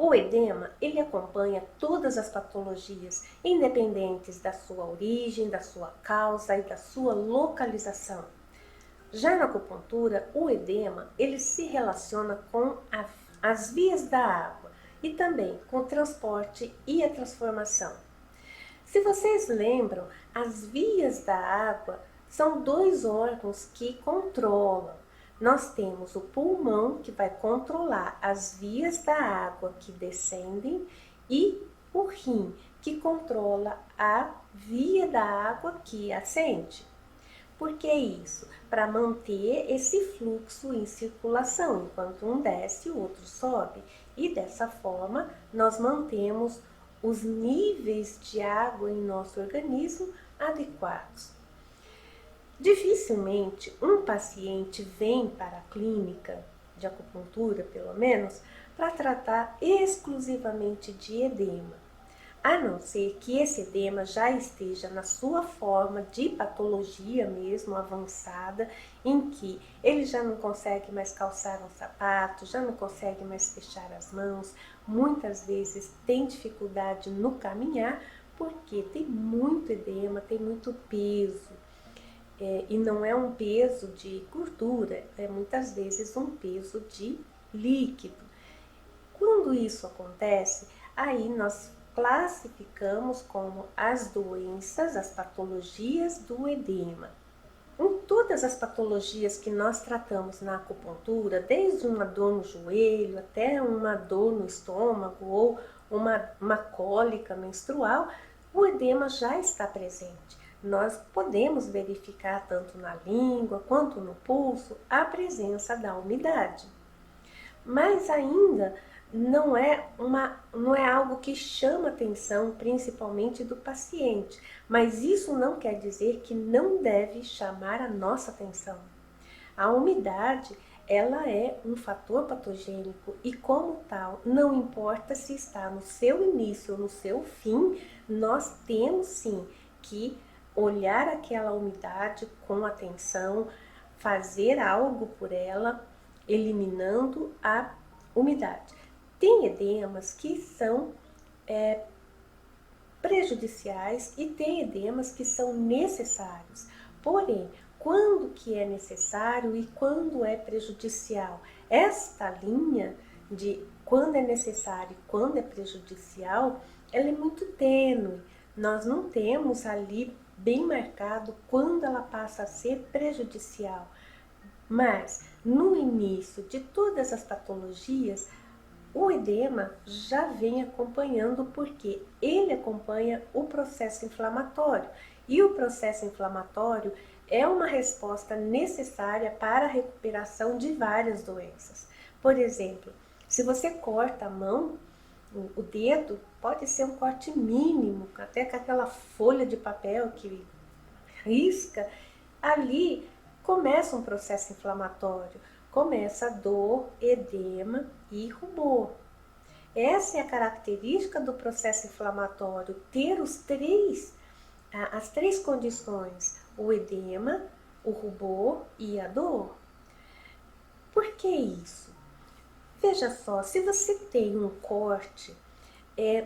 O edema, ele acompanha todas as patologias, independentes da sua origem, da sua causa e da sua localização. Já na acupuntura, o edema, ele se relaciona com as vias da água e também com o transporte e a transformação. Se vocês lembram, as vias da água são dois órgãos que controlam. Nós temos o pulmão, que vai controlar as vias da água que descendem, e o rim, que controla a via da água que ascende. Por que isso? Para manter esse fluxo em circulação, enquanto um desce, o outro sobe. E dessa forma, nós mantemos os níveis de água em nosso organismo adequados. Dificilmente um paciente vem para a clínica de acupuntura, pelo menos, para tratar exclusivamente de edema, a não ser que esse edema já esteja na sua forma de patologia mesmo avançada, em que ele já não consegue mais calçar um sapato, já não consegue mais fechar as mãos, muitas vezes tem dificuldade no caminhar, porque tem muito edema, tem muito peso. E não é um peso de gordura, é muitas vezes um peso de líquido. Quando isso acontece, aí nós classificamos como as doenças, as patologias do edema. Em todas as patologias que nós tratamos na acupuntura, desde uma dor no joelho até uma dor no estômago ou uma cólica menstrual, o edema já está presente. Nós podemos verificar tanto na língua quanto no pulso a presença da umidade. Mas ainda não é algo que chama atenção, principalmente do paciente. Mas isso não quer dizer que não deve chamar a nossa atenção. A umidade, ela é um fator patogênico e, como tal, não importa se está no seu início ou no seu fim, nós temos sim que olhar aquela umidade com atenção, fazer algo por ela, eliminando a umidade. Tem edemas que são prejudiciais e tem edemas que são necessários. Porém, quando que é necessário e quando é prejudicial? Esta linha de quando é necessário e quando é prejudicial, ela é muito tênue. Nós não temos ali bem marcado quando ela passa a ser prejudicial. Mas no início de todas as patologias, o edema já vem acompanhando, porque ele acompanha o processo inflamatório. E o processo inflamatório é uma resposta necessária para a recuperação de várias doenças. Por exemplo, se você corta a mão, o dedo, pode ser um corte mínimo, até com aquela folha de papel que risca, ali começa um processo inflamatório, começa dor, edema e rubor. Essa é a característica do processo inflamatório, ter as três condições, o edema, o rubor e a dor. Por que isso? Veja só, se você tem um corte,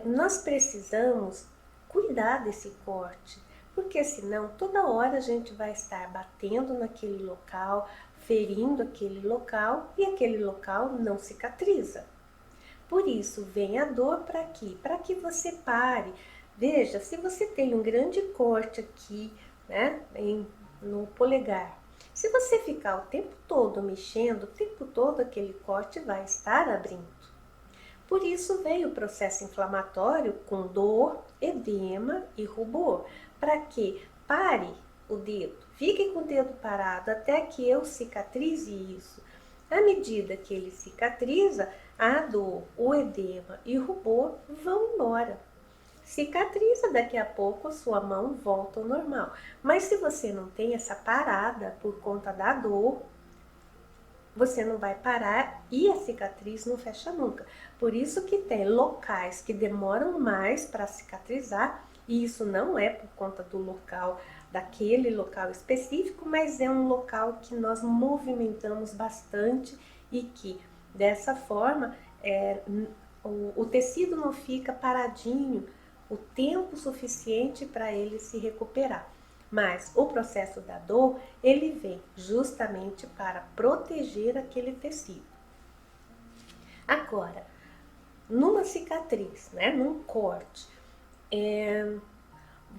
nós precisamos cuidar desse corte, porque senão toda hora a gente vai estar batendo naquele local, ferindo aquele local e aquele local não cicatriza. Por isso vem a dor para quê? Para que você pare. Veja, se você tem um grande corte aqui, né, no polegar, se você ficar o tempo todo mexendo, o tempo todo aquele corte vai estar abrindo. Por isso veio o processo inflamatório com dor, edema e rubor, para que pare o dedo, fique com o dedo parado até que eu cicatrize isso. À medida que ele cicatriza, a dor, o edema e o rubor vão embora. Cicatriza, daqui a pouco a sua mão volta ao normal. Mas se você não tem essa parada por conta da dor, você não vai parar e a cicatriz não fecha nunca. Por isso que tem locais que demoram mais para cicatrizar, e isso não é por conta do local, daquele local específico, mas é um local que nós movimentamos bastante e que, dessa forma, o tecido não fica paradinho o tempo suficiente para ele se recuperar. Mas o processo da dor, ele vem justamente para proteger aquele tecido. Agora, numa cicatriz, né, num corte,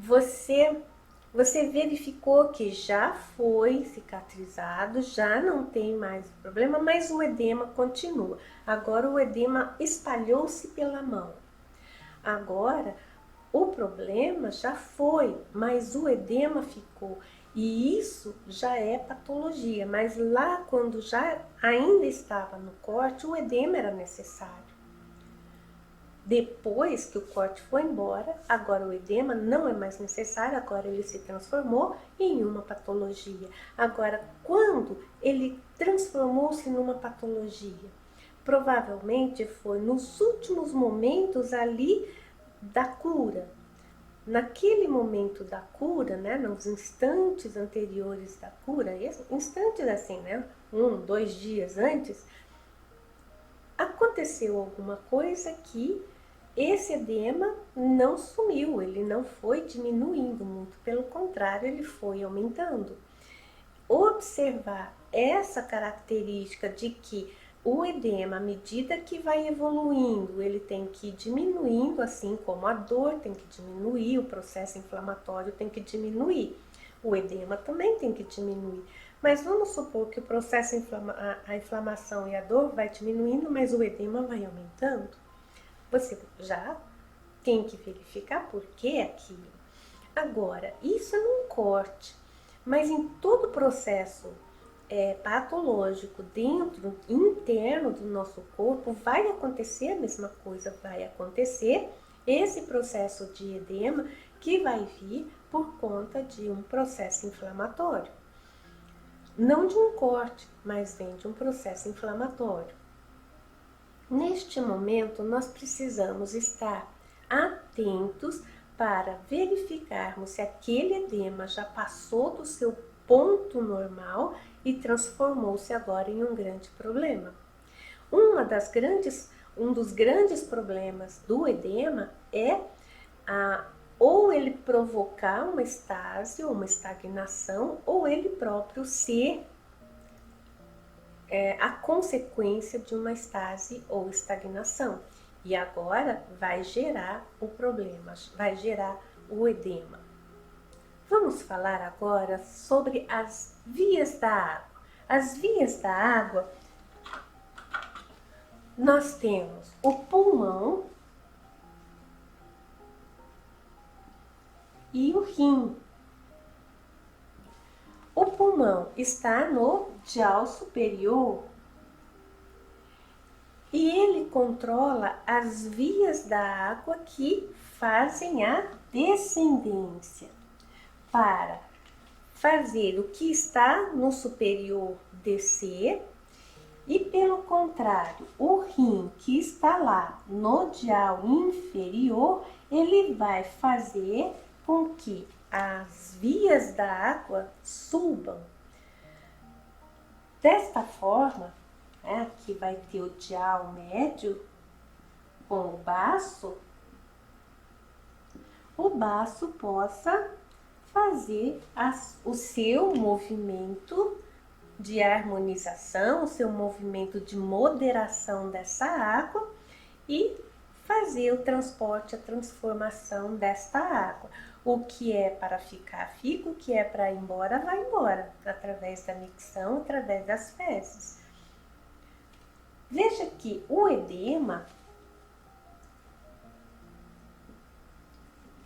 você verificou que já foi cicatrizado, já não tem mais problema, mas o edema continua. Agora o edema espalhou-se pela mão. Agora o problema já foi, mas o edema ficou. E isso já é patologia, mas lá quando já ainda estava no corte, o edema era necessário. Depois que o corte foi embora, agora o edema não é mais necessário, agora ele se transformou em uma patologia. Agora, quando ele transformou-se numa patologia? Provavelmente foi nos últimos momentos ali da cura. Naquele momento da cura, né, nos instantes anteriores da cura, instantes assim, né, 1, 2 dias antes, aconteceu alguma coisa que esse edema não sumiu, ele não foi diminuindo muito, pelo contrário, ele foi aumentando. Observar essa característica de que o edema, à medida que vai evoluindo, ele tem que ir diminuindo, assim como a dor tem que diminuir, o processo inflamatório tem que diminuir. O edema também tem que diminuir. Mas vamos supor que o processo, a inflamação e a dor vai diminuindo, mas o edema vai aumentando. Você já tem que verificar por que aquilo. Agora, isso é num corte, mas em todo o processo patológico dentro, interno do nosso corpo, vai acontecer a mesma coisa, vai acontecer esse processo de edema que vai vir por conta de um processo inflamatório. Não de um corte, mas vem de um processo inflamatório. Neste momento, nós precisamos estar atentos para verificarmos se aquele edema já passou do seu ponto normal e transformou-se agora em um grande problema. Um dos grandes problemas do edema é ou ele provocar uma estase ou uma estagnação, ou ele próprio ser a consequência de uma estase ou estagnação. E agora vai gerar o problema, vai gerar o edema. Vamos falar agora sobre as vias da água. As vias da água, nós temos o pulmão e o rim. O pulmão está no dial superior e ele controla as vias da água que fazem a descendência para fazer o que está no superior descer e, pelo contrário, o rim que está lá no dial inferior, ele vai fazer com que as vias da água subam. Desta forma, aqui vai ter o dial médio com o baço possa fazer o seu movimento de harmonização, o seu movimento de moderação dessa água e fazer o transporte, a transformação desta água. O que é para ficar, fica. O que é para ir embora, vai embora. Através da micção, através das fezes. Veja que o edema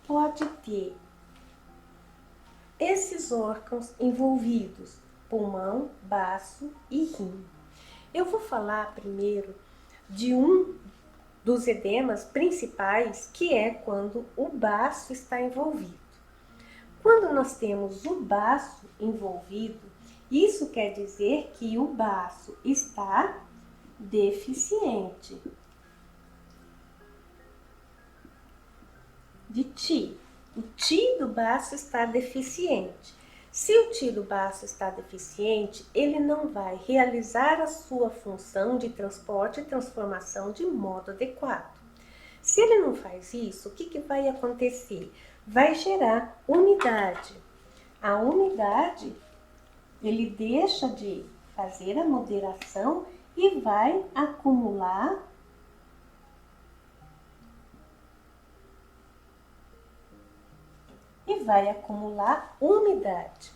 pode ter esses órgãos envolvidos, pulmão, baço e rim. Eu vou falar primeiro de um dos edemas principais, que é quando o baço está envolvido. Quando nós temos o baço envolvido, isso quer dizer que o baço está deficiente de Ti. O Ti do baço está deficiente. Se o tiro baço está deficiente, ele não vai realizar a sua função de transporte e transformação de modo adequado. Se ele não faz isso, o que vai acontecer? Vai gerar umidade. A umidade, ele deixa de fazer a moderação e vai acumular umidade.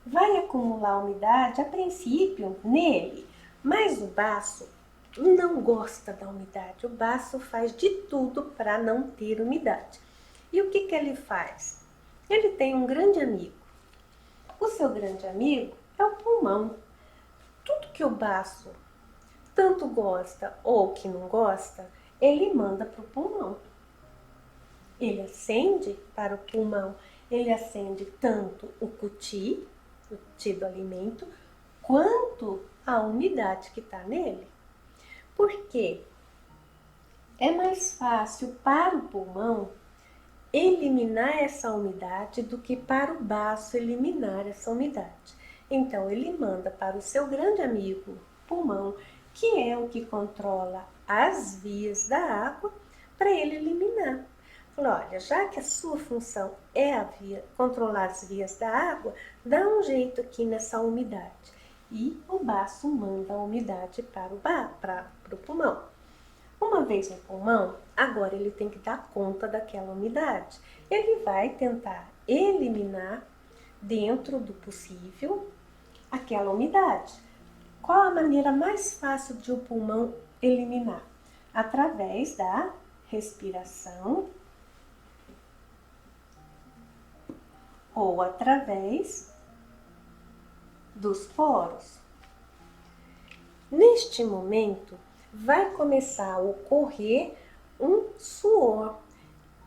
Vai acumular umidade a princípio nele, mas o baço não gosta da umidade. O baço faz de tudo para não ter umidade. E o que ele faz? Ele tem um grande amigo. O seu grande amigo é o pulmão. Tudo que o baço tanto gosta ou que não gosta, ele manda para o pulmão. Ele acende para o pulmão, ele acende tanto o cuti do alimento, quanto a umidade que está nele. Por quê? É mais fácil para o pulmão eliminar essa umidade do que para o baço eliminar essa umidade. Então, ele manda para o seu grande amigo pulmão, que é o que controla as vias da água, para ele eliminar. Falou, olha, já que a sua função é controlar as vias da água, dá um jeito aqui nessa umidade. E o baço manda a umidade para o pulmão. Uma vez no pulmão, agora ele tem que dar conta daquela umidade. Ele vai tentar eliminar, dentro do possível, aquela umidade. Qual a maneira mais fácil de o pulmão eliminar? Através da respiração ou através dos poros. Neste momento, vai começar a ocorrer um suor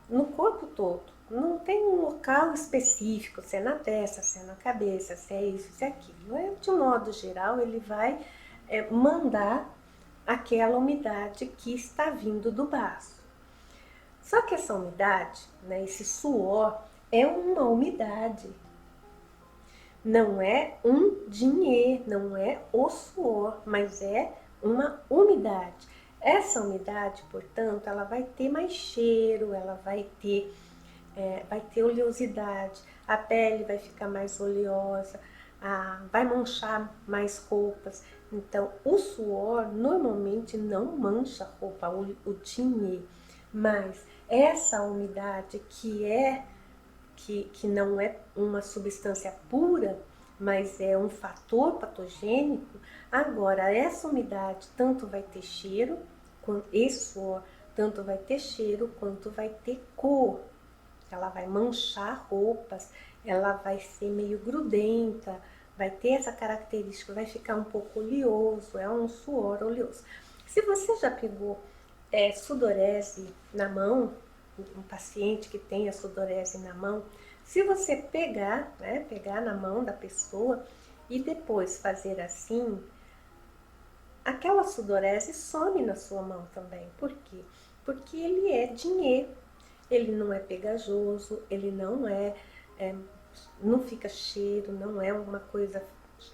no corpo todo. Não tem um local específico, se é na testa, se é na cabeça, se é isso, se é aquilo. De modo geral, ele vai mandar aquela umidade que está vindo do baço. Só que essa umidade, né, esse suor, é uma umidade. Não é um dinheiro, não é o suor, mas é uma umidade. Essa umidade, portanto, ela vai ter mais cheiro, ela vai ter oleosidade, a pele vai ficar mais oleosa, vai manchar mais roupas. Então, o suor normalmente não mancha a roupa, o dinheiro, mas essa umidade que não é uma substância pura, mas é um fator patogênico, agora essa umidade tanto vai ter cheiro, esse suor tanto vai ter cheiro quanto vai ter cor. Ela vai manchar roupas, ela vai ser meio grudenta, vai ter essa característica, vai ficar um pouco oleoso, é um suor oleoso. Se você já pegou sudorese na mão, um paciente que tem a sudorese na mão, se você pegar na mão da pessoa e depois fazer assim, aquela sudorese some na sua mão também. Por quê? Porque ele é dinheiro, ele não é pegajoso, ele não fica cheiro, não é uma coisa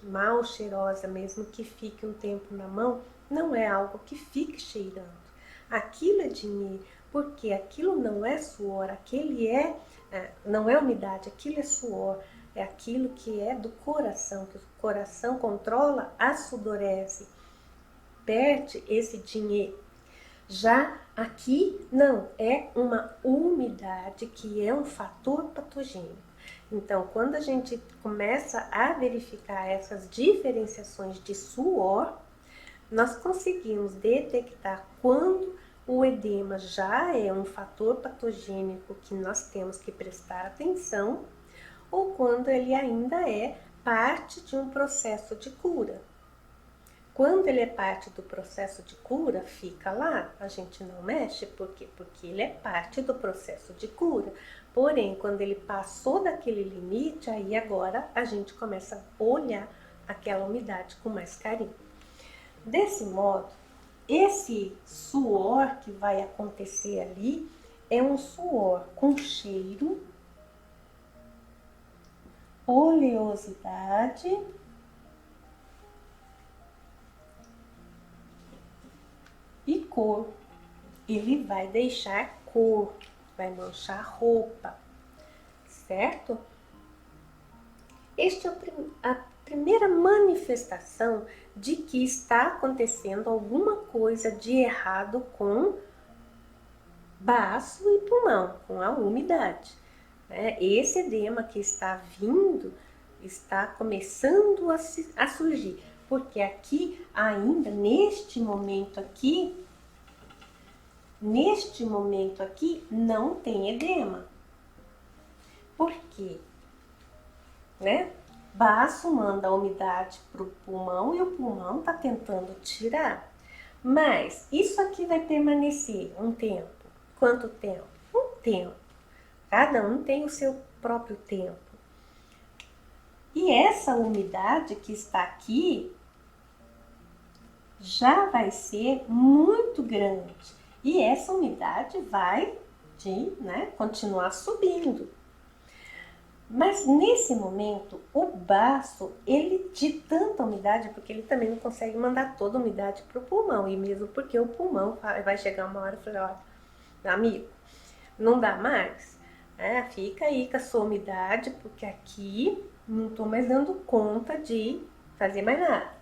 mal cheirosa mesmo que fique um tempo na mão, não é algo que fique cheirando. Aquilo é dinheiro, porque aquilo não é suor, não é umidade, aquilo é suor, é aquilo que é do coração, que o coração controla a sudorese, perde esse dinheiro. Já aqui não, é uma umidade que é um fator patogênico. Então, quando a gente começa a verificar essas diferenciações de suor, nós conseguimos detectar quando o edema já é um fator patogênico que nós temos que prestar atenção ou quando ele ainda é parte de um processo de cura. Quando ele é parte do processo de cura, fica lá, a gente não mexe, por quê? Porque ele é parte do processo de cura. Porém, quando ele passou daquele limite, aí agora a gente começa a olhar aquela umidade com mais carinho. Desse modo, esse suor que vai acontecer ali é um suor com cheiro, oleosidade e cor. Ele vai deixar cor, vai manchar roupa, certo? Esta é a primeira manifestação de que está acontecendo alguma coisa de errado com baço e pulmão, com a umidade. Esse edema que está vindo, está começando a surgir, porque aqui ainda, neste momento aqui, não tem edema. Por quê? Baço manda a umidade para o pulmão e o pulmão está tentando tirar. Mas isso aqui vai permanecer um tempo. Quanto tempo? Um tempo. Cada um tem o seu próprio tempo. E essa umidade que está aqui já vai ser muito grande. E essa umidade vai continuar subindo. Mas nesse momento, o baço, ele de tanta umidade, porque ele também não consegue mandar toda a umidade para o pulmão. E mesmo porque o pulmão vai chegar uma hora e falar, olha, amigo, não dá mais. Fica aí com a sua umidade, porque aqui não estou mais dando conta de fazer mais nada.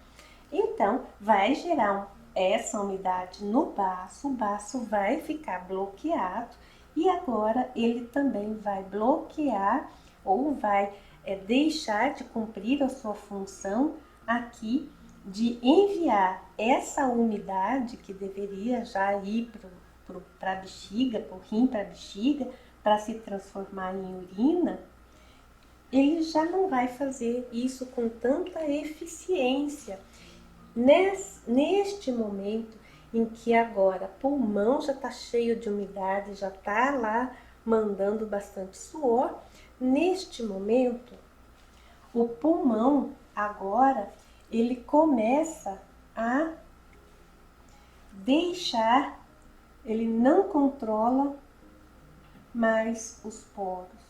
Então, vai gerar essa umidade no baço, o baço vai ficar bloqueado e agora ele também vai bloquear ou vai deixar de cumprir a sua função aqui de enviar essa umidade que deveria já ir para a bexiga, para o rim, para a bexiga, para se transformar em urina. Ele já não vai fazer isso com tanta eficiência. Neste momento em que agora pulmão já está cheio de umidade, já está lá mandando bastante suor, neste momento o pulmão agora ele começa a deixar, ele não controla mais os poros.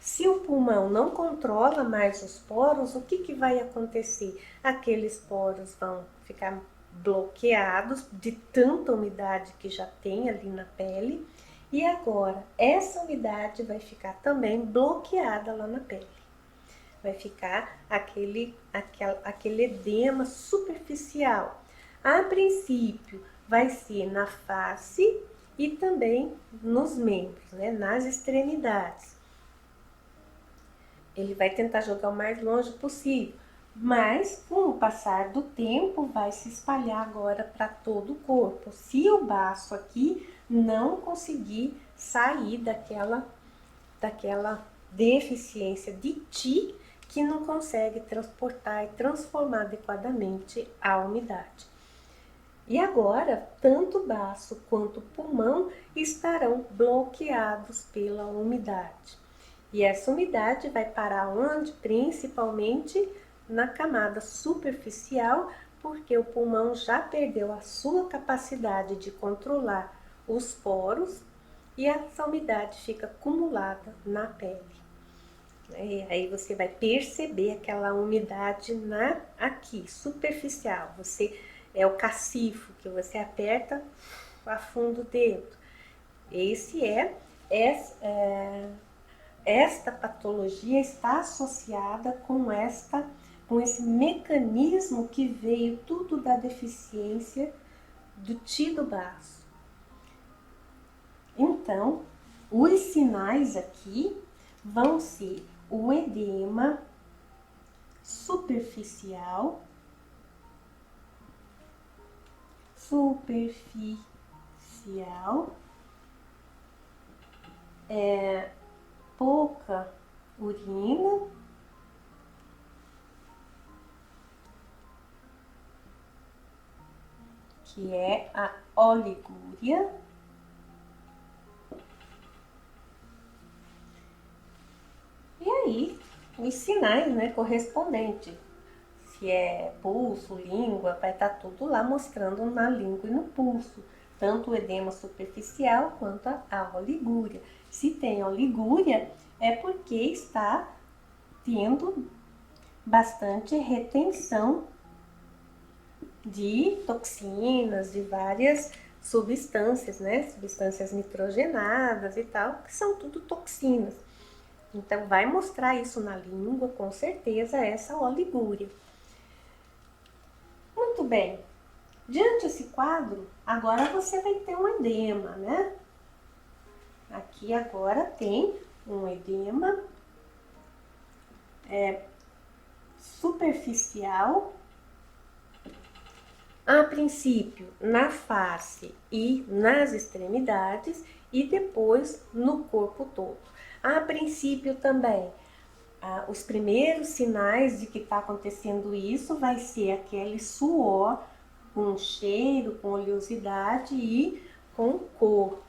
Se o pulmão não controla mais os poros, o que vai acontecer? Aqueles poros vão ficar bloqueados de tanta umidade que já tem ali na pele. E agora, essa umidade vai ficar também bloqueada lá na pele. Vai ficar aquele edema superficial. A princípio, vai ser na face e também nos membros, nas extremidades. Ele vai tentar jogar o mais longe possível, mas com o passar do tempo vai se espalhar agora para todo o corpo. Se o baço aqui não conseguir sair daquela deficiência de Ti que não consegue transportar e transformar adequadamente a umidade. E agora, tanto o baço quanto o pulmão estarão bloqueados pela umidade. E essa umidade vai parar onde? Principalmente na camada superficial, porque o pulmão já perdeu a sua capacidade de controlar os poros e essa umidade fica acumulada na pele. E aí você vai perceber aquela umidade aqui, superficial. É o cacifo que você aperta, afunda o dedo. Esta patologia está associada com esse mecanismo que veio tudo da deficiência do Ti do baço. Então, os sinais aqui vão ser o edema superficial, pouca urina, que é a oligúria, e aí os sinais correspondentes, se é pulso, língua, vai estar tudo lá mostrando na língua e no pulso, tanto o edema superficial quanto a oligúria. Se tem oligúria, é porque está tendo bastante retenção de toxinas, de várias substâncias, né? Substâncias nitrogenadas e tal, que são tudo toxinas. Então, vai mostrar isso na língua, com certeza, essa oligúria. Muito bem. Diante desse quadro, agora você vai ter um edema, né? Aqui agora tem um edema superficial, a princípio na face e nas extremidades e depois no corpo todo. A princípio também, os primeiros sinais de que está acontecendo isso vai ser aquele suor com cheiro, com oleosidade e com cor.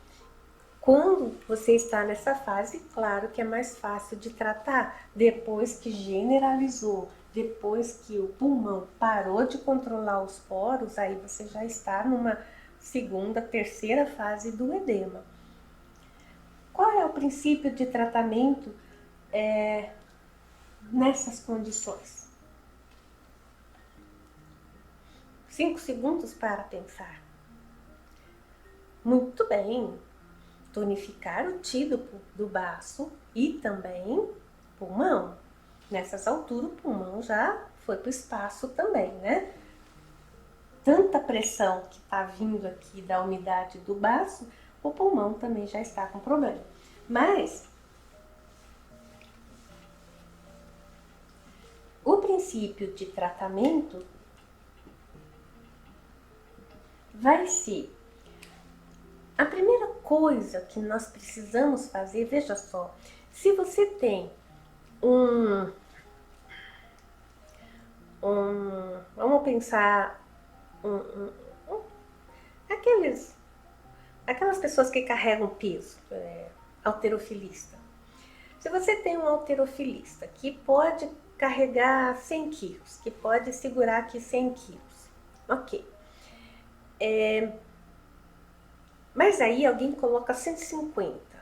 Quando você está nessa fase, claro que é mais fácil de tratar. Depois que generalizou, depois que o pulmão parou de controlar os poros, aí você já está numa segunda, terceira fase do edema. Qual é o princípio de tratamento nessas condições? 5 segundos para pensar. Muito bem. Tonificar o tíbico do baço e também pulmão. Nessas alturas, o pulmão já foi para o espaço também, né? Tanta pressão que está vindo aqui da umidade do baço, o pulmão também já está com problema. Mas o princípio de tratamento vai ser a primeira coisa que nós precisamos fazer. Veja só, se você tem vamos pensar, aquelas pessoas que carregam peso, halterofilista. Se você tem um halterofilista que pode carregar 100 quilos, que pode segurar aqui 100 quilos, ok. Mas aí alguém coloca 150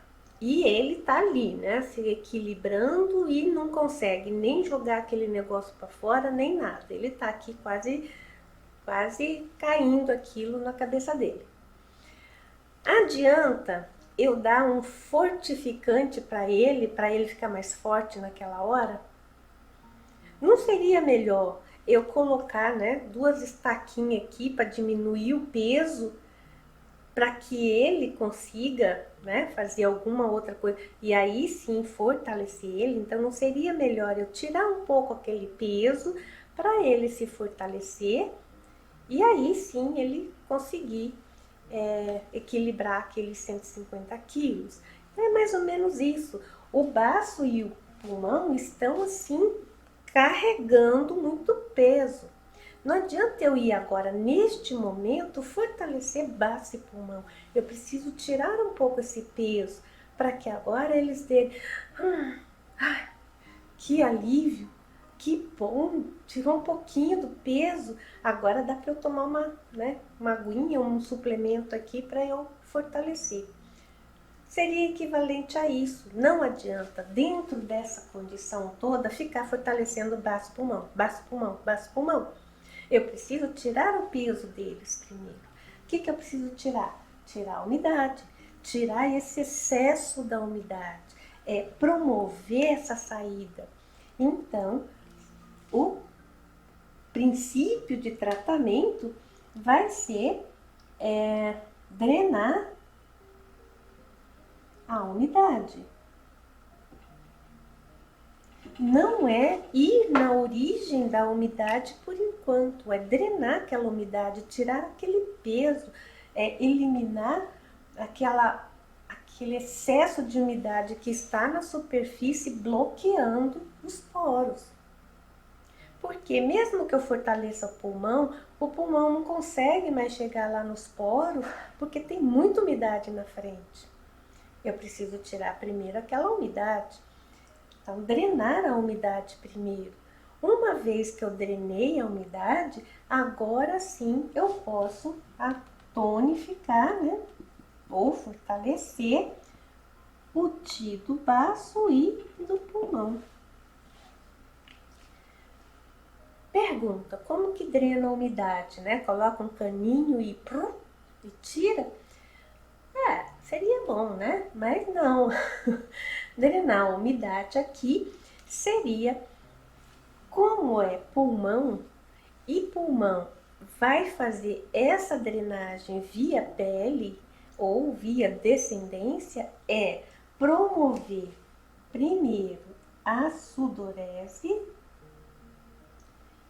e ele tá ali, né, se equilibrando e não consegue nem jogar aquele negócio para fora, nem nada. Ele tá aqui quase caindo aquilo na cabeça dele. Adianta eu dar um fortificante para ele ficar mais forte naquela hora? Não seria melhor eu colocar, né, 2 estaquinhas aqui para diminuir o peso, para que ele consiga, né, fazer alguma outra coisa e aí sim fortalecer ele? Então não seria melhor eu tirar um pouco aquele peso para ele se fortalecer e aí sim ele conseguir equilibrar aqueles 150 quilos? Então é mais ou menos isso. O baço e o pulmão estão assim carregando muito peso. Não adianta eu ir agora, neste momento, fortalecer baço e pulmão. Eu preciso tirar um pouco esse peso para que agora eles dêem que alívio, que bom, tirou um pouquinho do peso, agora dá para eu tomar uma aguinha, um suplemento aqui para eu fortalecer. Seria equivalente a isso. Não adianta, dentro dessa condição toda, ficar fortalecendo baço, pulmão, baço, pulmão, baço, pulmão. Eu preciso tirar o peso deles primeiro. O que eu preciso tirar? Tirar a umidade, tirar esse excesso da umidade, promover essa saída. Então, o princípio de tratamento vai ser drenar a umidade. Não é ir na origem da umidade por enquanto, é drenar aquela umidade, tirar aquele peso, eliminar aquele excesso de umidade que está na superfície bloqueando os poros. Porque mesmo que eu fortaleça o pulmão não consegue mais chegar lá nos poros, porque tem muita umidade na frente. Eu preciso tirar primeiro aquela umidade. Então, drenar a umidade primeiro. Uma vez que eu drenei a umidade, agora sim eu posso tonificar, né? Ou fortalecer o Ti do baço e do pulmão. Pergunta, como que drena a umidade, né? Coloca um caninho e tira? Seria bom, né? Mas não. Drenar a umidade aqui seria, como é pulmão, e pulmão vai fazer essa drenagem via pele ou via descendência, é promover primeiro a sudorese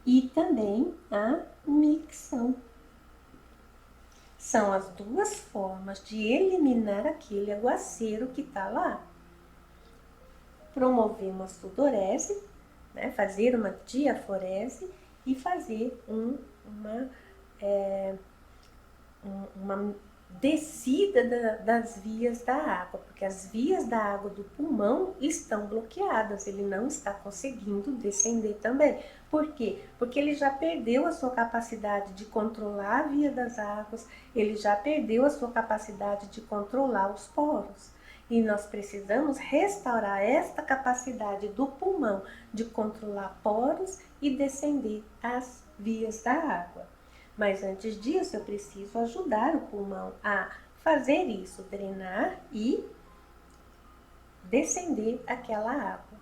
e também a micção. São as duas formas de eliminar aquele aguaceiro que está lá. Promover uma sudorese, né, fazer uma diaforese e fazer uma descida das vias da água, porque as vias da água do pulmão estão bloqueadas, ele não está conseguindo descender também. Por quê? Porque ele já perdeu a sua capacidade de controlar a via das águas, ele já perdeu a sua capacidade de controlar os poros. E nós precisamos restaurar esta capacidade do pulmão de controlar poros e descender as vias da água. Mas antes disso, eu preciso ajudar o pulmão a fazer isso, drenar e descender aquela água,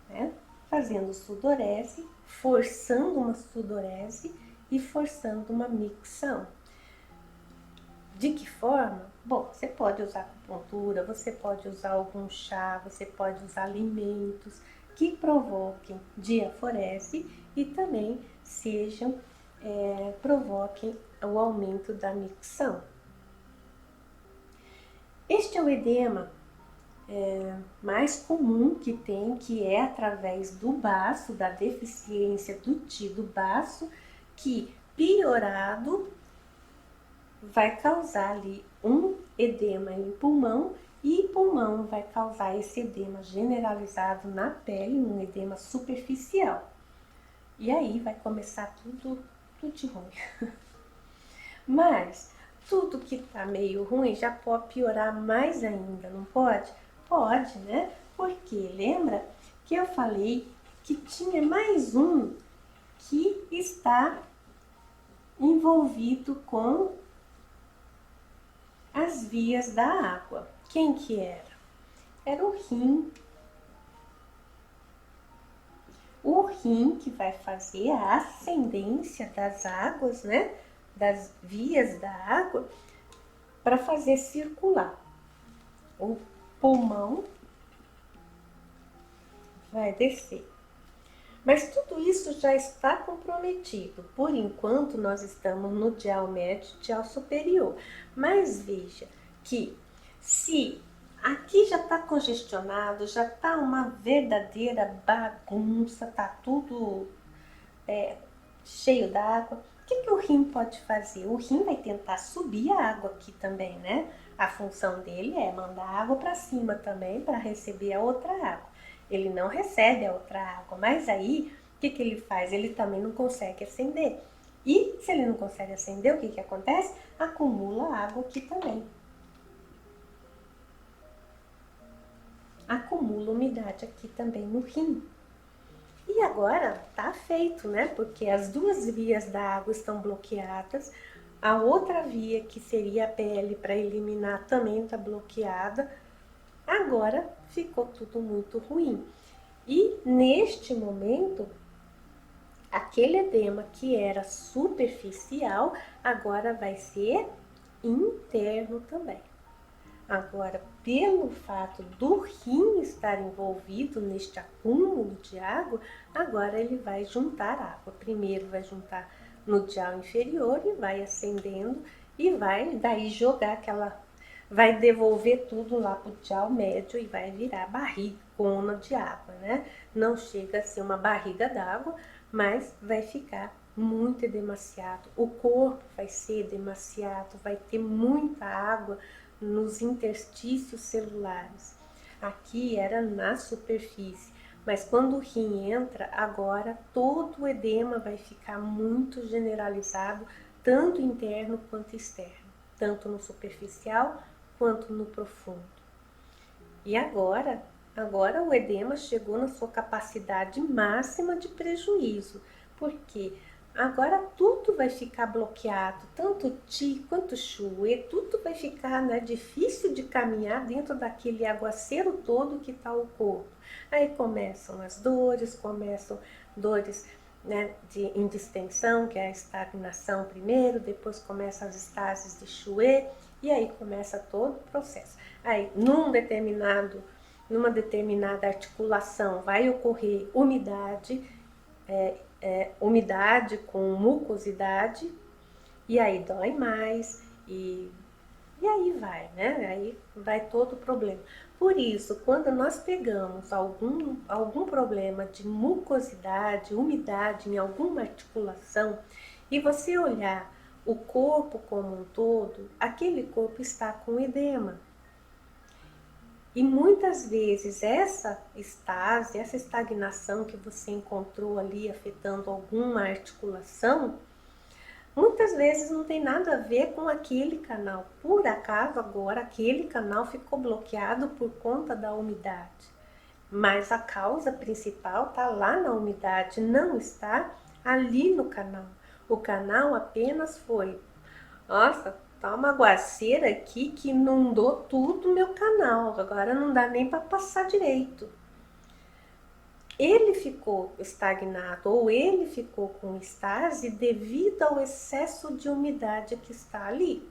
né? Fazendo sudorese, forçando uma sudorese e forçando uma micção. De que forma? Bom, você pode usar acupuntura, você pode usar algum chá, você pode usar alimentos que provoquem diaforese e também provoquem o aumento da micção. Este é o edema mais comum que tem, que é através do baço, da deficiência do tido baço, que piorado vai causar ali um edema em pulmão e pulmão vai causar esse edema generalizado na pele, um edema superficial. E aí vai começar tudo de ruim. Mas tudo que tá meio ruim já pode piorar mais ainda, não pode? Pode, né? Porque lembra que eu falei que tinha mais um que está envolvido com as vias da água. Quem que era? Era o rim. O rim que vai fazer a ascendência das águas, né? Das vias da água para fazer circular. O pulmão vai descer. Mas tudo isso já está comprometido. Por enquanto, nós estamos no dial médio e dial superior. Mas veja que se aqui já está congestionado, já está uma verdadeira bagunça, está tudo cheio d'água, o que o rim pode fazer? O rim vai tentar subir a água aqui também, né? A função dele é mandar água para cima também para receber a outra água. Ele não recebe a outra água, mas aí o que ele faz? Ele também não consegue acender. E se ele não consegue acender, o que acontece? Acumula água aqui também. Acumula umidade aqui também no rim. E agora tá feito, né? Porque as duas vias da água estão bloqueadas. A outra via, que seria a pele para eliminar, também está bloqueada. Agora ficou tudo muito ruim. E neste momento, aquele edema que era superficial, agora vai ser interno também. Agora, pelo fato do rim estar envolvido neste acúmulo de água, agora ele vai juntar água. Primeiro vai juntar no dial inferior e vai ascendendo e vai daí jogar vai devolver tudo lá pro dial médio e vai virar barrigona de água, né? Não chega a ser uma barriga d'água, mas vai ficar muito demasiado. O corpo vai ser demasiado, vai ter muita água nos interstícios celulares. Aqui era na superfície, mas quando o rim entra, agora todo o edema vai ficar muito generalizado, tanto interno quanto externo, tanto no superficial quanto no profundo. E agora o edema chegou na sua capacidade máxima de prejuízo. Porque agora tudo vai ficar bloqueado, tanto Ti quanto Chuê, tudo vai ficar, né, difícil de caminhar dentro daquele aguaceiro todo que está o corpo. Aí começam as dores, né, em distensão, que é a estagnação primeiro, depois começam as estases de Chuê, e aí começa todo o processo. Aí, numa determinada articulação vai ocorrer umidade, umidade com mucosidade, e aí dói mais, e aí vai, né? Aí vai todo o problema. Por isso, quando nós pegamos algum problema de mucosidade, umidade em alguma articulação, e você olhar o corpo como um todo, aquele corpo está com edema. E muitas vezes essa estase, essa estagnação que você encontrou ali afetando alguma articulação, muitas vezes não tem nada a ver com aquele canal. Por acaso agora aquele canal ficou bloqueado por conta da umidade. Mas a causa principal está lá na umidade, não está ali no canal. O canal apenas foi, nossa, tá uma aguaceira aqui que inundou tudo o meu canal, agora não dá nem para passar direito. Ele ficou estagnado ou ele ficou com estase devido ao excesso de umidade que está ali.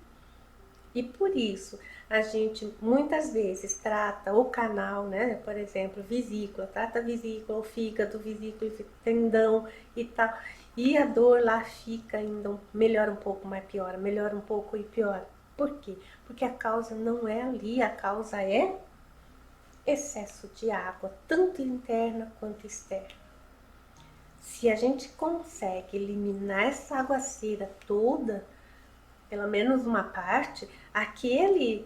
E por isso, a gente muitas vezes trata o canal, né? Por exemplo, vesícula, trata a vesícula, o fígado, vesícula, tendão e tal. E a dor lá fica ainda, melhora um pouco, mas piora, melhora um pouco e piora. Por quê? Porque a causa não é ali, a causa é excesso de água, tanto interna quanto externa. Se a gente consegue eliminar essa aguaceira toda, pelo menos uma parte, aquele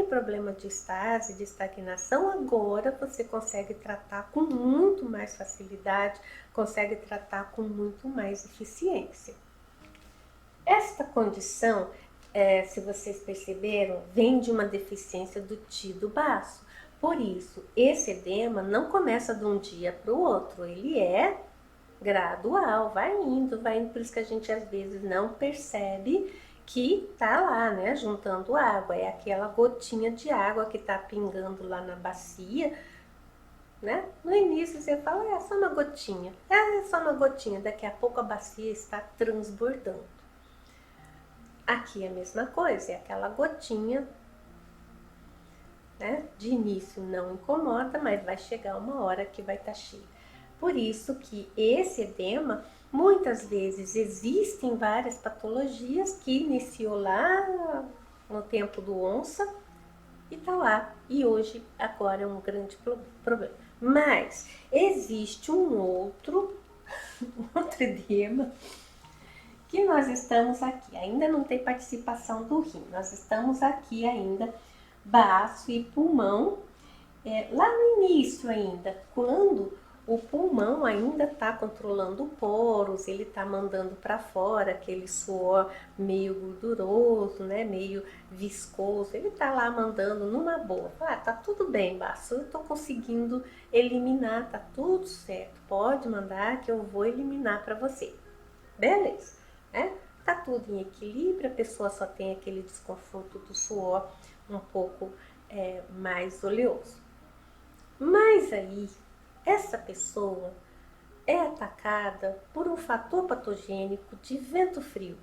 problema de estase, de estagnação, agora você consegue tratar com muito mais facilidade, consegue tratar com muito mais eficiência. Esta condição, se vocês perceberam, vem de uma deficiência do Ti do baço. Por isso, esse edema não começa de um dia para o outro, ele é gradual, vai indo, por isso que a gente às vezes não percebe que tá lá, né, juntando água, é aquela gotinha de água que tá pingando lá na bacia, né? No início você fala, é só uma gotinha, daqui a pouco a bacia está transbordando. Aqui é a mesma coisa, é aquela gotinha, né? De início não incomoda, mas vai chegar uma hora que vai estar cheia. Por isso que esse edema, muitas vezes existem várias patologias que iniciou lá no tempo do onça e tá lá. E hoje, agora é um grande problema. Mas existe um outro edema que nós estamos aqui. Ainda não tem participação do rim. Nós estamos aqui ainda, baço e pulmão, lá no início ainda, quando o pulmão ainda está controlando poros, ele está mandando para fora aquele suor meio gorduroso, né, meio viscoso, ele está lá mandando numa boa. Tá tudo bem, baço, eu estou conseguindo eliminar, tá tudo certo, pode mandar que eu vou eliminar para você. Beleza, né? Tá tudo em equilíbrio, a pessoa só tem aquele desconforto do suor um pouco mais oleoso. Mas aí, essa pessoa é atacada por um fator patogênico de vento frio.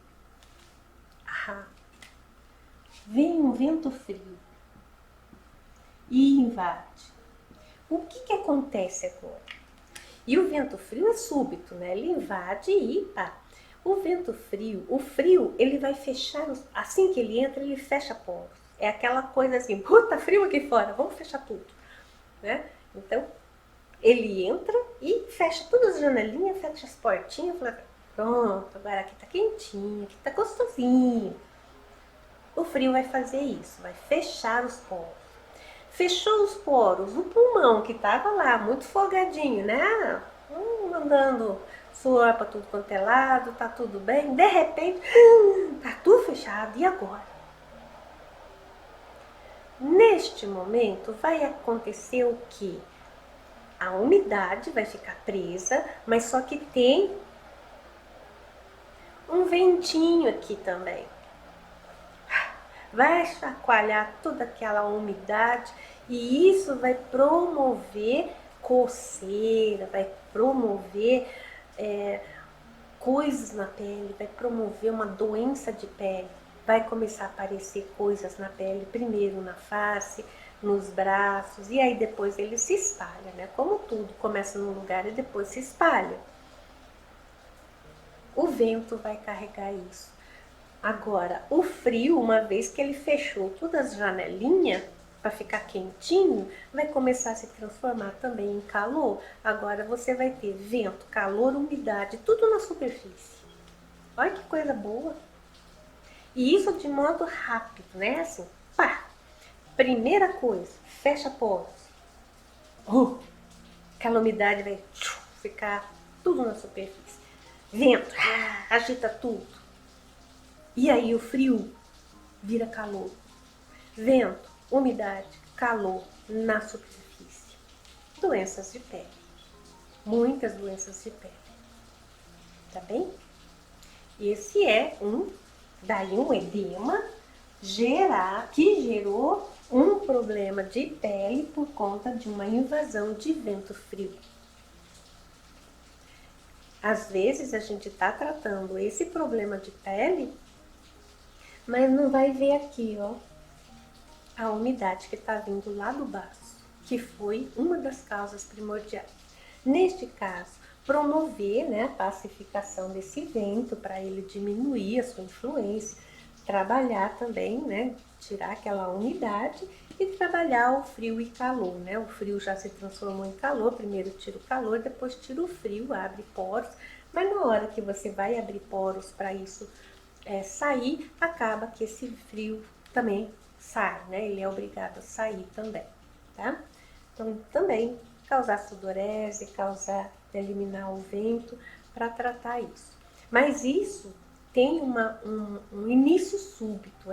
Vem um vento frio e invade. O que acontece agora? E o vento frio é súbito, né? Ele invade e o vento frio, ele vai fechar, assim que ele entra, ele fecha poros. É aquela coisa assim, tá frio aqui fora, vamos fechar tudo, né? Então, ele entra e fecha todas as janelinhas, fecha as portinhas, fala, pronto, agora aqui tá quentinho, aqui tá gostosinho. O frio vai fazer isso, vai fechar os poros. Fechou os poros, o pulmão que tava lá, muito folgadinho, né? Mandando suor pra tudo quanto é lado, tá tudo bem. De repente, tá tudo fechado, e agora? Neste momento vai acontecer o quê? A umidade vai ficar presa, mas só que tem um ventinho aqui também. Vai chacoalhar toda aquela umidade e isso vai promover coceira, vai promover coisas na pele, vai promover uma doença de pele. Vai começar a aparecer coisas na pele, primeiro na face, nos braços, e aí depois ele se espalha, né? Como tudo começa num lugar e depois se espalha. O vento vai carregar isso. Agora, o frio, uma vez que ele fechou todas as janelinhas para ficar quentinho, vai começar a se transformar também em calor. Agora você vai ter vento, calor, umidade, tudo na superfície. Olha que coisa boa. E isso de modo rápido, né? Assim, pá. Primeira coisa, fecha poros. Aquela umidade vai ficar tudo na superfície. Vento, agita tudo. E aí o frio vira calor. Vento, umidade, calor na superfície. Doenças de pele. Muitas doenças de pele. Tá bem? Esse é um edema que gerou um problema de pele por conta de uma invasão de vento frio. Às vezes a gente está tratando esse problema de pele, mas não vai ver aqui, ó, a umidade que está vindo lá do baço, que foi uma das causas primordiais. Neste caso, promover, né, a pacificação desse vento para ele diminuir a sua influência, trabalhar também, né, tirar aquela umidade e trabalhar o frio e calor, né? O frio já se transformou em calor, primeiro tira o calor, depois tira o frio, abre poros, mas na hora que você vai abrir poros para isso sair, acaba que esse frio também sai, né? Ele é obrigado a sair também, tá? Então, também causar sudorese, eliminar o vento para tratar isso. Mas isso tem um início súbito,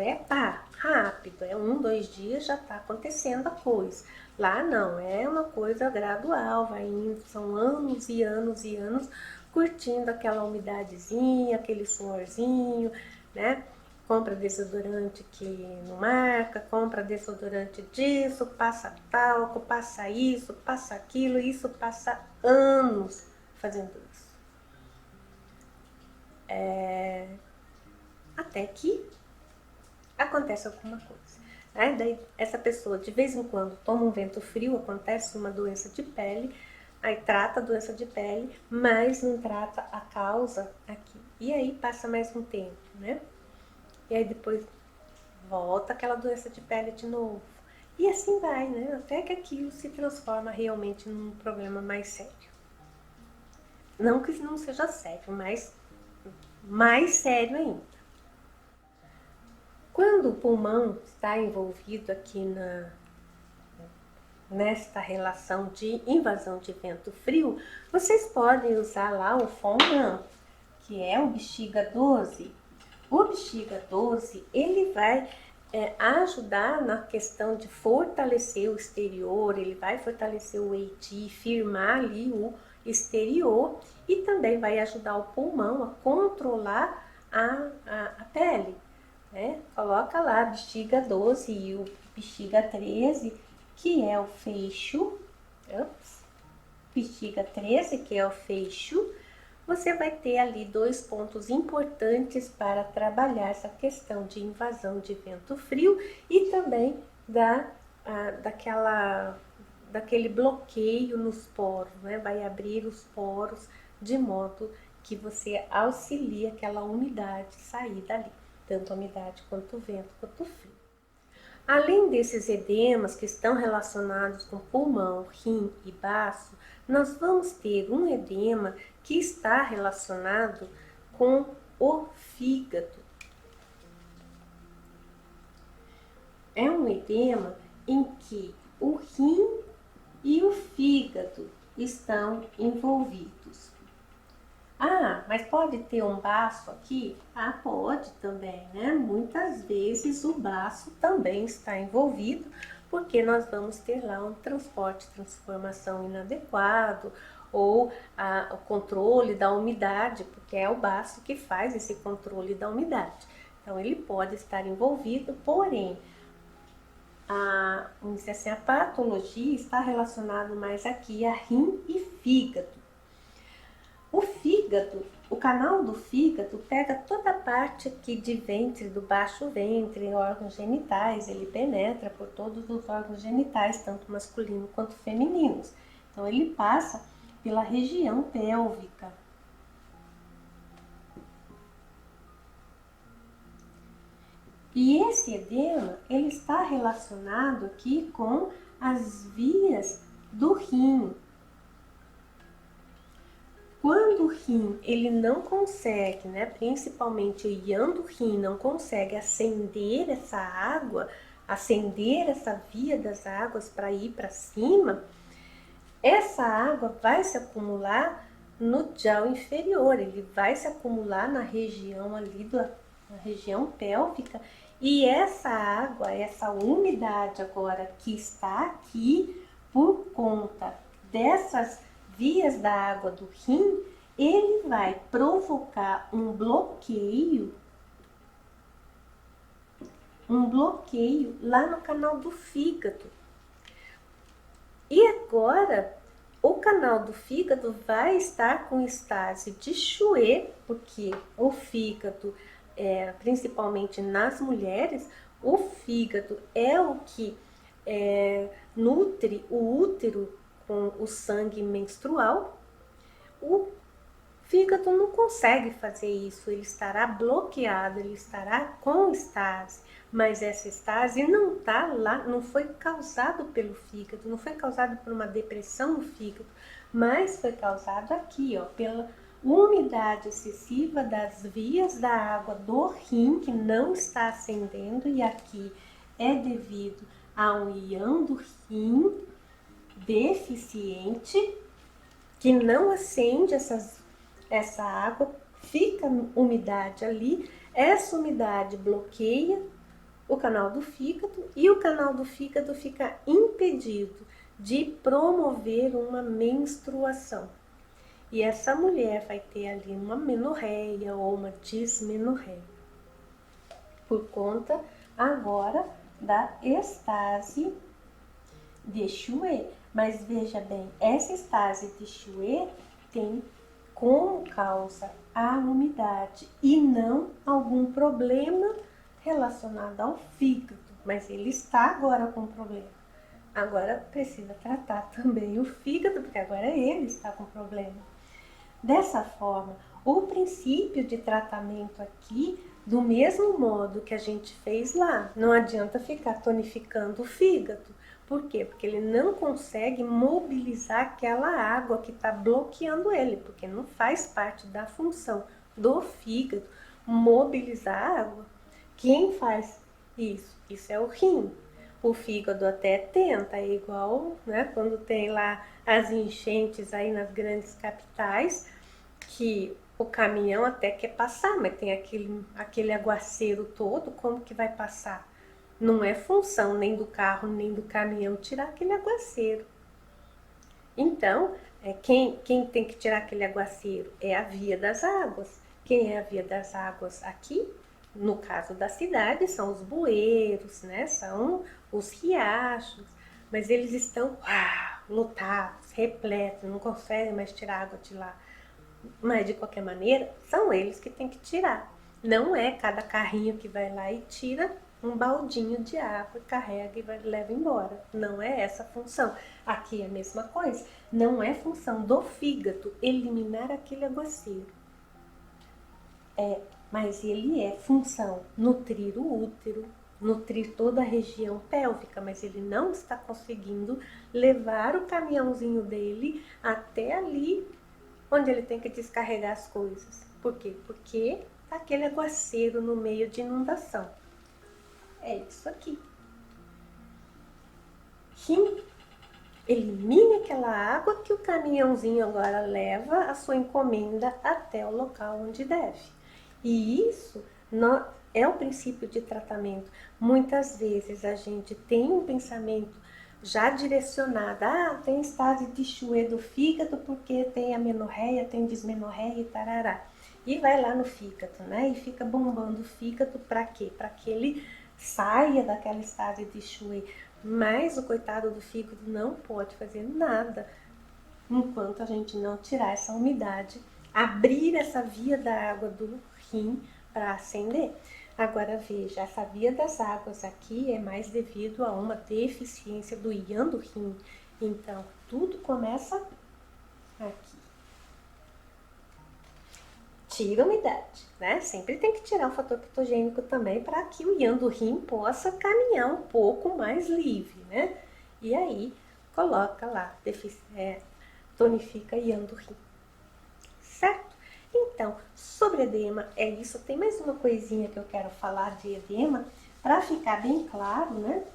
rápido, 1, 2 dias já está acontecendo a coisa. Lá não, é uma coisa gradual, vai indo, são anos e anos e anos curtindo aquela umidadezinha, aquele suorzinho, né? Compra desodorante que não marca, compra desodorante disso, passa talco, passa isso, passa aquilo, isso passa anos fazendo isso. Até que acontece alguma coisa. Né? Daí essa pessoa de vez em quando toma um vento frio, acontece uma doença de pele, aí trata a doença de pele, mas não trata a causa aqui. E aí passa mais um tempo, né? E aí depois volta aquela doença de pele de novo. E assim vai, né? Até que aquilo se transforma realmente num problema mais sério. Não que não seja sério, mas mais sério ainda. Quando o pulmão está envolvido aqui nesta relação de invasão de vento frio, vocês podem usar lá o Fongan, que é o Bexiga 12. O Bexiga 12, ele vai ajudar na questão de fortalecer o exterior, ele vai fortalecer o Eiti, firmar ali o exterior e também vai ajudar o pulmão a controlar a pele. Né? Coloca lá Bexiga 12 e o Bexiga 13, que é o feixo. Bexiga 13, que é o feixo. Você vai ter ali 2 pontos importantes para trabalhar essa questão de invasão de vento frio e também daquele bloqueio nos poros, né? Vai abrir os poros de modo que você auxilia aquela umidade sair dali, tanto a umidade quanto o vento quanto o frio. Além desses edemas que estão relacionados com pulmão, rim e baço, nós vamos ter um edema que está relacionado com o fígado. É um edema em que o rim e o fígado estão envolvidos. Mas pode ter um baço aqui? Pode também, né? Muitas vezes o baço também está envolvido, porque nós vamos ter lá um transformação inadequado, ou o controle da umidade, porque é o baço que faz esse controle da umidade. Então ele pode estar envolvido, porém vamos dizer assim, a patologia está relacionada mais aqui a rim e fígado. O fígado, o canal do fígado pega toda a parte aqui de ventre, do baixo ventre, órgãos genitais, ele penetra por todos os órgãos genitais, tanto masculinos quanto femininos. Então ele passa pela região pélvica. E esse edema, ele está relacionado aqui com as vias do rim. Quando o rim ele não consegue, né, principalmente o ion do rim não consegue acender essa água, acender essa via das águas para ir para cima, essa água vai se acumular no jiao inferior, ele vai se acumular na região ali na região pélvica, e essa água, essa umidade agora que está aqui por conta dessas vias da água do rim, ele vai provocar um bloqueio lá no canal do fígado. E agora o canal do fígado vai estar com estase de Chue, porque o fígado, principalmente nas mulheres, o fígado é o que nutre o útero com o sangue menstrual. O fígado não consegue fazer isso, ele estará bloqueado, ele estará com estase, mas essa estase não está lá, não foi causado pelo fígado, não foi causado por uma depressão no fígado, mas foi causado aqui, ó, pela umidade excessiva das vias da água do rim que não está ascendendo, e aqui é devido a um ion do rim deficiente que não acende essa água, fica umidade ali, essa umidade bloqueia o canal do fígado e o canal do fígado fica impedido de promover uma menstruação. E essa mulher vai ter ali uma menorreia ou uma dismenorreia, por conta agora da estase de Chue. Mas veja bem, essa estase de Chue tem como causa a umidade e não algum problema relacionado ao fígado, mas ele está agora com problema. Agora precisa tratar também o fígado, porque agora ele está com problema. Dessa forma, o princípio de tratamento aqui, do mesmo modo que a gente fez lá, não adianta ficar tonificando o fígado. Por quê? Porque ele não consegue mobilizar aquela água que está bloqueando ele, porque não faz parte da função do fígado mobilizar a água. Quem faz isso? Isso é o rim. O fígado até tenta, é igual, né, quando tem lá as enchentes aí nas grandes capitais, que o caminhão até quer passar, mas tem aquele aguaceiro todo, como que vai passar? Não é função nem do carro, nem do caminhão tirar aquele aguaceiro. Então, quem tem que tirar aquele aguaceiro? É a via das águas. Quem é a via das águas aqui? No caso da cidade, são os bueiros, né? São os riachos, mas eles estão lotados, repletos, não conseguem mais tirar água de lá. Mas, de qualquer maneira, são eles que têm que tirar. Não é cada carrinho que vai lá e tira um baldinho de água, carrega e leva embora. Não é essa a função. Aqui é a mesma coisa. Não é função do fígado eliminar aquele aguaceiro. Mas ele é função nutrir o útero, nutrir toda a região pélvica, mas ele não está conseguindo levar o caminhãozinho dele até ali onde ele tem que descarregar as coisas. Por quê? Porque tá aquele aguaceiro no meio de inundação. É isso aqui. Rim elimine aquela água que o caminhãozinho agora leva a sua encomenda até o local onde deve. E isso é o princípio de tratamento. Muitas vezes a gente tem um pensamento já direcionada. Ah, tem estado de Chue do fígado porque tem amenorreia, tem dismenorreia e tarará. E vai lá no fígado, né? E fica bombando o fígado para quê? Para que ele saia daquela estado de Chue. Mas o coitado do fígado não pode fazer nada enquanto a gente não tirar essa umidade, abrir essa via da água do rim para acender. Agora veja, essa via das águas aqui é mais devido a uma deficiência do Yang do rim. Então, tudo começa aqui. Tira a umidade, né? Sempre tem que tirar o fator pitogênico também para que o Yang do rim possa caminhar um pouco mais livre, né? E aí, coloca lá, tonifica Yang do rim, certo? Então, sobre edema é isso. Tem mais uma coisinha que eu quero falar de edema, para ficar bem claro, né?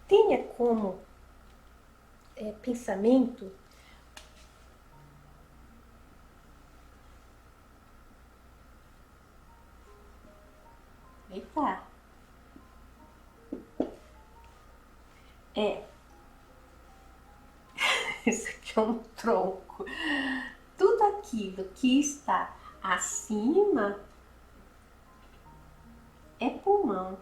Tenha como pensamento eita, esse aqui é um tronco. Tudo aquilo que está acima é pulmão,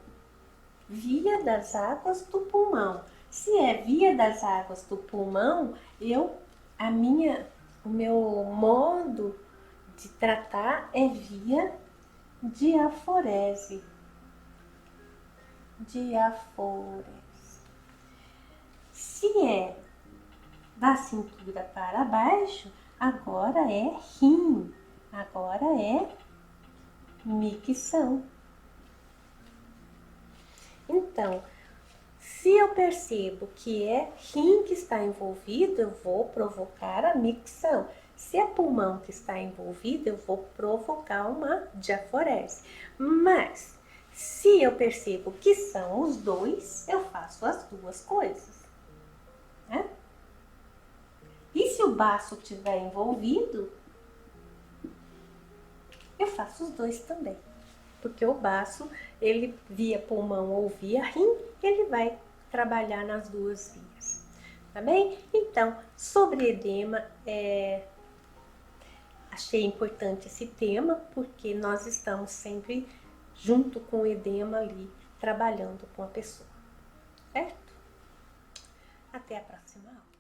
via das águas do pulmão. Se é via das águas do pulmão, o meu modo de tratar é via diaforese. Diaforese. Se é da cintura para baixo, agora é rim, agora é micção. Então, se eu percebo que é rim que está envolvido, eu vou provocar a micção. Se é pulmão que está envolvido, eu vou provocar uma diaforese. Mas, se eu percebo que são os dois, eu faço as duas coisas, né? E se o baço estiver envolvido, eu faço os dois também. Porque o baço, ele via pulmão ou via rim, ele vai trabalhar nas duas vias. Tá bem? Então, sobre edema, achei importante esse tema, porque nós estamos sempre junto com o edema ali, trabalhando com a pessoa. Certo? Até a próxima aula.